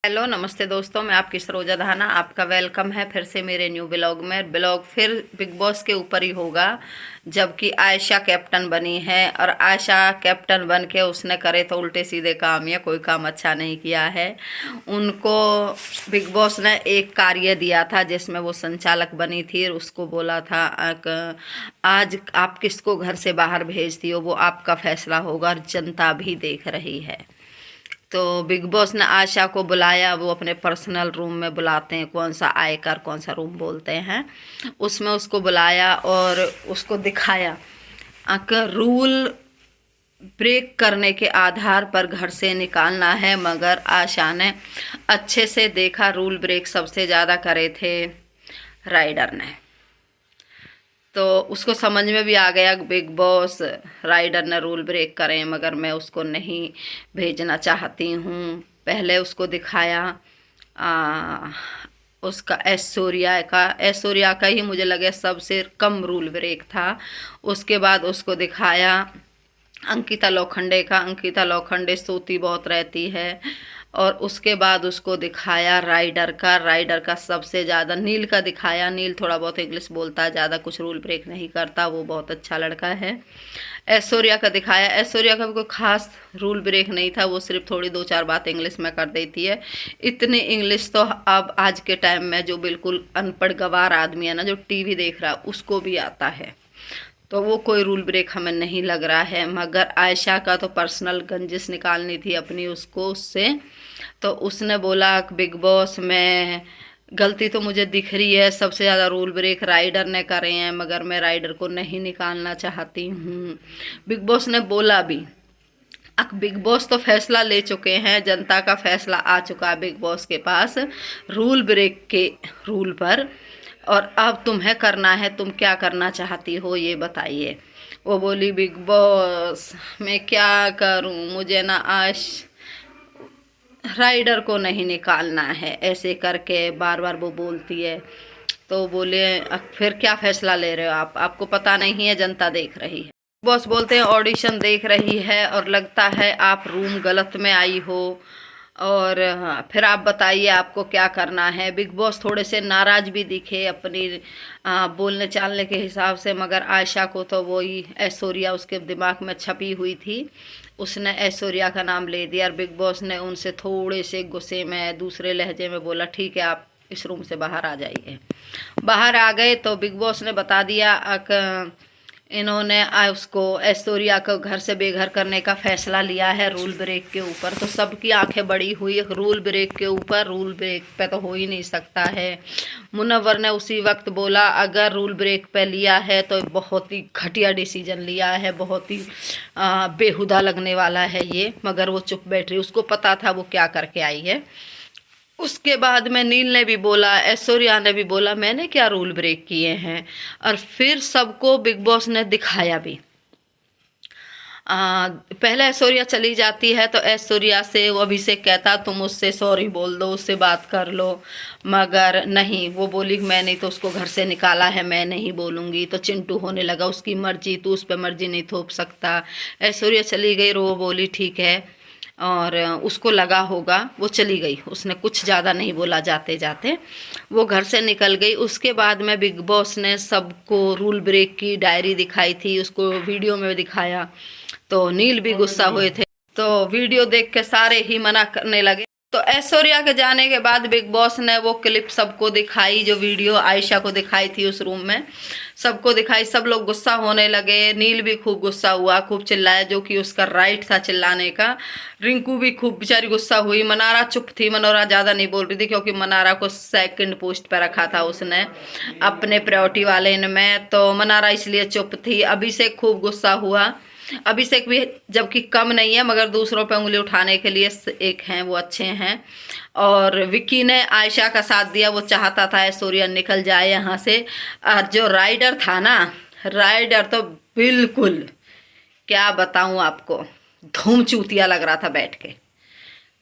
Hello नमस्ते दोस्तों, मैं आपकी सरोजा धाना। आपका वेलकम है फिर से मेरे न्यू ब्लॉग में। ब्लॉग फिर बिग बॉस के ऊपर ही होगा, जबकि आयशा कैप्टन बनी है। और आयशा कैप्टन बन के उसने करे तो उल्टे सीधे काम, या कोई काम अच्छा नहीं किया है। उनको बिग बॉस ने एक कार्य दिया था जिसमें वो संचालक बनी थी, और उसको बोला था आज आप किसको घर से बाहर भेजती हो वो आपका फैसला होगा, और जनता भी देख रही है। तो बिग बॉस ने आशा को बुलाया, वो अपने पर्सनल रूम में बुलाते हैं, कौन सा आयकर कौन सा रूम बोलते हैं, उसमें उसको बुलाया और उसको दिखाया अगर रूल ब्रेक करने के आधार पर घर से निकालना है। मगर आशा ने अच्छे से देखा, रूल ब्रेक सबसे ज़्यादा करे थे राइडर ने। तो उसको समझ में भी आ गया बिग बॉस राइडर ने रूल ब्रेक करे, मगर मैं उसको नहीं भेजना चाहती हूँ। पहले उसको दिखाया उसका ऐश्वर्या का ही मुझे लगे सबसे कम रूल ब्रेक था। उसके बाद उसको दिखाया अंकिता लोखंडे सोती बहुत रहती है। और उसके बाद उसको दिखाया राइडर का सबसे ज़्यादा। नील का दिखाया, नील थोड़ा बहुत इंग्लिश बोलता है, ज़्यादा कुछ रूल ब्रेक नहीं करता, वो बहुत अच्छा लड़का है। ऐश्वर्या का दिखाया, ऐश्वर्या का भी कोई खास रूल ब्रेक नहीं था, वो सिर्फ थोड़ी दो चार बात इंग्लिश में कर देती है। इतनी इंग्लिश तो अब आज के टाइम में जो बिल्कुल अनपढ़ गवार आदमी है ना, जो टीवी देख रहा है, उसको भी आता है। तो वो कोई रूल ब्रेक हमें नहीं लग रहा है। मगर आयशा का तो पर्सनल गंजिश निकालनी थी अपनी उसको उससे। तो उसने बोला बिग बॉस में गलती तो मुझे दिख रही है, सबसे ज़्यादा रूल ब्रेक राइडर ने करे हैं, मगर मैं राइडर को नहीं निकालना चाहती हूँ। बिग बॉस ने बोला भी, अब बिग बॉस तो फैसला ले चुके हैं, जनता का फैसला आ चुका है बिग बॉस के पास रूल ब्रेक के रूल पर। और अब तुम्हें करना है, तुम क्या करना चाहती हो ये बताइए। वो बोली बिग बॉस मैं क्या करूं, मुझे ना आज राइडर को नहीं निकालना है, ऐसे करके बार बार वो बोलती है। तो बोले अब फिर क्या फैसला ले रहे हो आप, आपको पता नहीं है जनता देख रही है। बॉस बोलते हैं ऑडिशन देख रही है और लगता है आप रूम गलत में आई हो, और फिर आप बताइए आपको क्या करना है। बिग बॉस थोड़े से नाराज़ भी दिखे अपनी बोलने चालने के हिसाब से, मगर आयशा को तो वही ऐश्वर्या उसके दिमाग में छपी हुई थी, उसने ऐश्वर्या का नाम ले दिया। और बिग बॉस ने उनसे थोड़े से गुस्से में दूसरे लहजे में बोला ठीक है आप इस रूम से बाहर आ जाइए। बाहर आ गए तो बिग बॉस ने बता दिया इन्होंने उसको ऐश्वर्या को घर से बेघर करने का फैसला लिया है रूल ब्रेक के ऊपर। तो सबकी आंखें बड़ी हुई, रूल ब्रेक के ऊपर, रूल ब्रेक पे तो हो ही नहीं सकता है। मुनव्वर ने उसी वक्त बोला अगर रूल ब्रेक पे लिया है तो बहुत ही घटिया डिसीजन लिया है, बहुत ही बेहुदा लगने वाला है ये। मगर वो चुप बैठ रही, उसको पता था वो क्या करके आई है। उसके बाद में नील ने भी बोला, ऐश्वर्या ने भी बोला मैंने क्या रूल ब्रेक किए हैं। और फिर सबको बिग बॉस ने दिखाया भी। पहले ऐश्वर्या चली जाती है तो ऐश्वर्या से वो अभिषेक कहता तुम उससे सॉरी बोल दो, उससे बात कर लो। मगर नहीं, वो बोली मैंने तो उसको घर से निकाला है, मैं नहीं बोलूँगी। तो चिंटू होने लगा उसकी मर्जी, तू उस पर मर्जी नहीं थोप सकता। ऐश्वर्या चली गई, वो बोली ठीक है, और उसको लगा होगा वो चली गई, उसने कुछ ज़्यादा नहीं बोला, जाते जाते वो घर से निकल गई। उसके बाद में बिग बॉस ने सबको रूल ब्रेक की डायरी दिखाई थी, उसको वीडियो में दिखाया। तो नील भी गुस्सा हुए थे, तो वीडियो देख के सारे ही मना करने लगे। तो ऐश्वर्या के जाने के बाद बिग बॉस ने वो क्लिप सबको दिखाई, जो वीडियो आयशा को दिखाई थी उस रूम में, सबको दिखाई। सब लोग गुस्सा होने लगे, नील भी खूब गुस्सा हुआ, खूब चिल्लाया, जो कि उसका राइट था चिल्लाने का। रिंकू भी खूब बेचारी गुस्सा हुई। मनारा चुप थी, मनोरा ज़्यादा नहीं बोल रही थी, क्योंकि मनारा को सेकंड पोस्ट पर रखा था उसने अपने प्रायोरिटी वाले में, तो मनारा इसलिए चुप थी। अभिषेक खूब गुस्सा हुआ, अभिषेक भी जबकि कम नहीं है, मगर दूसरों पे उंगली उठाने के लिए एक हैं, वो अच्छे हैं। और विक्की ने आयशा का साथ दिया, वो चाहता था ऐश्वर्या निकल जाए यहाँ से। और जो राइडर था ना, राइडर तो बिल्कुल क्या बताऊँ आपको, धूम चूतिया लग रहा था बैठ के,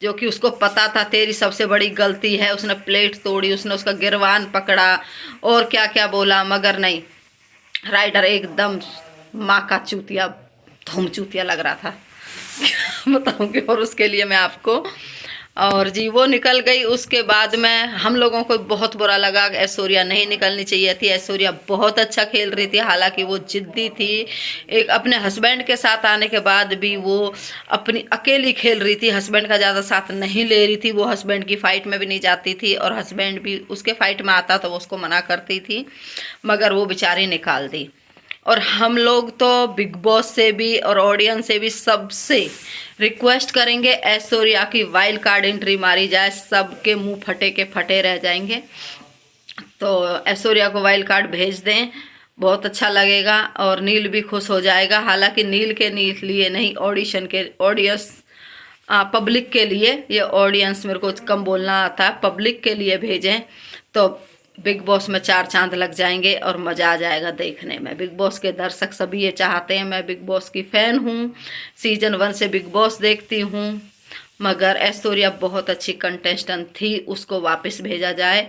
जो कि उसको पता था तेरी सबसे बड़ी गलती है। उसने प्लेट तोड़ी, उसने उसका गिरवान पकड़ा और क्या क्या बोला, मगर नहीं, राइडर एकदम माँ का चूतिया, धूम चूतिया लग रहा था बताऊंगी। और उसके लिए मैं आपको और जी वो निकल गई। उसके बाद में हम लोगों को बहुत बुरा लगा, ऐश्वर्या नहीं निकलनी चाहिए थी। ऐश्वर्या बहुत अच्छा खेल रही थी, हालांकि वो जिद्दी थी। एक अपने हस्बैंड के साथ आने के बाद भी वो अपनी अकेली खेल रही थी, हस्बैंड का ज़्यादा साथ नहीं ले रही थी। वो हस्बैंड की फाइट में भी नहीं जाती थी और हस्बैंड भी उसके फाइट में आता तो वो उसको मना करती थी, मगर वो बेचारी निकाल दी। और हम लोग तो बिग बॉस से भी और ऑडियंस से भी सबसे रिक्वेस्ट करेंगे ऐश्वर्या की वाइल्ड कार्ड एंट्री मारी जाए, सबके मुंह फटे के फटे रह जाएंगे। तो ऐश्वर्या को वाइल्ड कार्ड भेज दें, बहुत अच्छा लगेगा और नील भी खुश हो जाएगा। हालांकि नील के लिए नहीं, ऑडिशन के ऑडियंस पब्लिक के लिए, ये ऑडियंस मेरे को कम बोलना आता है, पब्लिक के लिए भेजें तो बिग बॉस में 4 चांद लग जाएंगे और मज़ा आ जाएगा देखने में। बिग बॉस के दर्शक सभी ये चाहते हैं। मैं बिग बॉस की फ़ैन हूँ, सीजन 1 से बिग बॉस देखती हूँ, मगर ऐश्वर्या बहुत अच्छी कंटेस्टेंट थी, उसको वापस भेजा जाए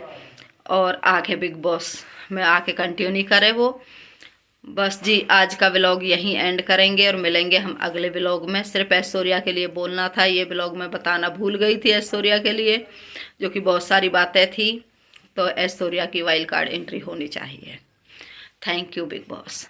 और आगे बिग बॉस में आके कंटिन्यू करे वो। बस जी, आज का व्लॉग यहीं एंड करेंगे और मिलेंगे हम अगले व्लॉग में। सिर्फ ऐश्वर्या के लिए बोलना था, ये व्लॉग मैं बताना भूल गई थी ऐश्वर्या के लिए, जो कि बहुत सारी बातें थी। तो ऐश्वर्या की वाइल्ड कार्ड एंट्री होनी चाहिए। Thank you big boss.